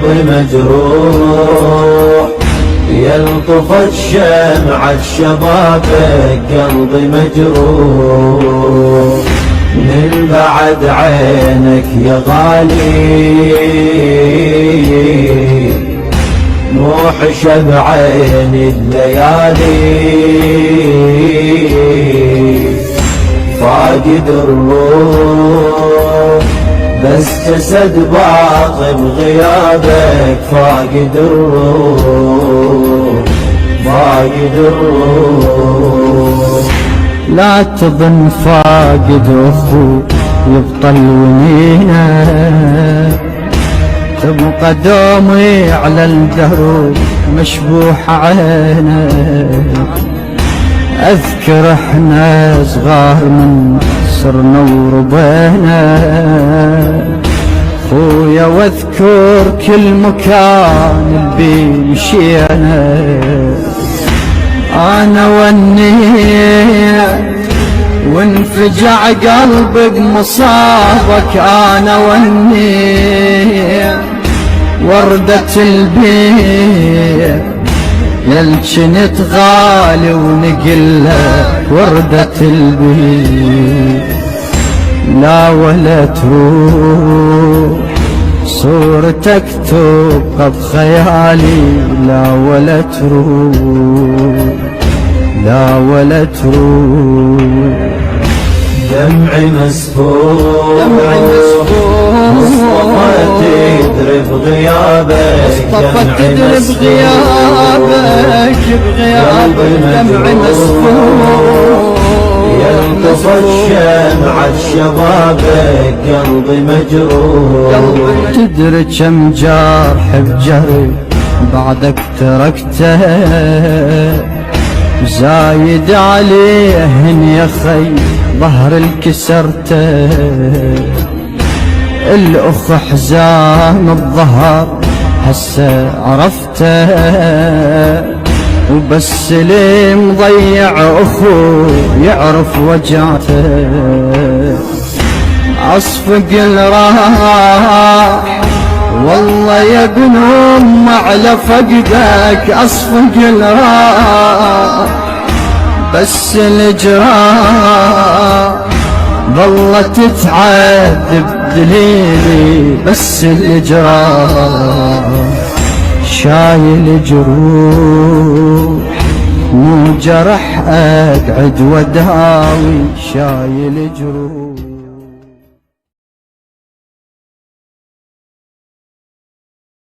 قلبي مجروح، يلطفت شمعة شبابك قلبي مجروح، من بعد عينك يا غالي موحشة بعين الليالي، فاقد الروح بس جسد باقي بغيابك، فاقد الروح فاقد الروح. لا تظن فاقد أخو يبطل ونينه، تبقى دومي على الدروب مشبوح عينه. أذكر احنا صغار من صرنا وربينا خويا، واذكر كل مكان اللي مشينا. أنا ونيت وانفجع قلبي بمصابك، أنا ونيت وردة البيت يلجنت غالي ونقلك وردة البيت. لا ولا تروح صورتك تبقى بخيالي، لا ولا تروح لا ولا تروح. دمعي مسفوح مصطفى تدري بغيابك، مصطفى تدري بغيابك دمعي مسفوح، يلطفت شمعة شبابك قلبي مجروح. تدري كم جرح بجري بعدك تركته، زايد عليه يا خي ظهر الكسرته. الأخ حزام الظهر هسه عرفته، وبس اللي مضيع أخو يعرف وجعته. أصفق الراح والله يا ابن أم على فقدك، أصفق الراح بس الجراح ظلت تتعذب دليلي، بس الجراح شايل جروح مو جرح أقعد وداوي، شايل جروح.